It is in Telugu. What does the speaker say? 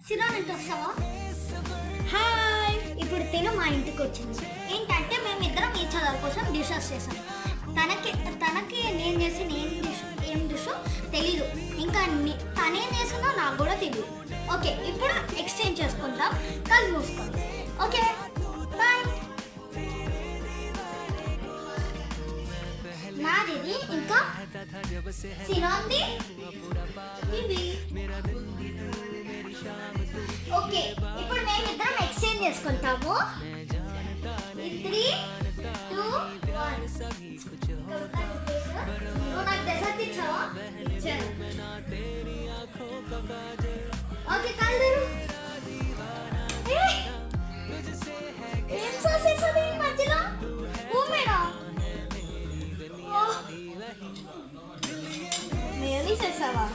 సిరాన్ అంటే వస్తావా? హాయ్, ఇప్పుడు తిను మా ఇంటికి వచ్చింది. ఏంటంటే మేమిద్దరం ఈ చదువు కోసం డిషెస్ చేసాం. తనకి నేను చేసి ఏం డిష్ తెలీదు, ఇంకా తనేం చేసిందో నాకు కూడా తెలియదు. ఓకే, ఇప్పుడు ఎక్స్చేంజ్ చేసుకుంటాం. కళ్ళు మూసుకోండి. Okay, bye. నాది ఇంకా సిరాంది ఇది. ఓకే, ఇప్పుడు మేమిద్దరం ఎక్స్చేంజ్ చేసుకుంటాము. 3, 2, 1. నువ్వు నాకు డెజర్ట్ ఇచ్చావా? ఇచ్చాను. ఓకే, కళ్ళు ఏం సాస్ వేస్తుంది మధ్యలో? ఊమేనా? మేయోనీస్ వేసావా?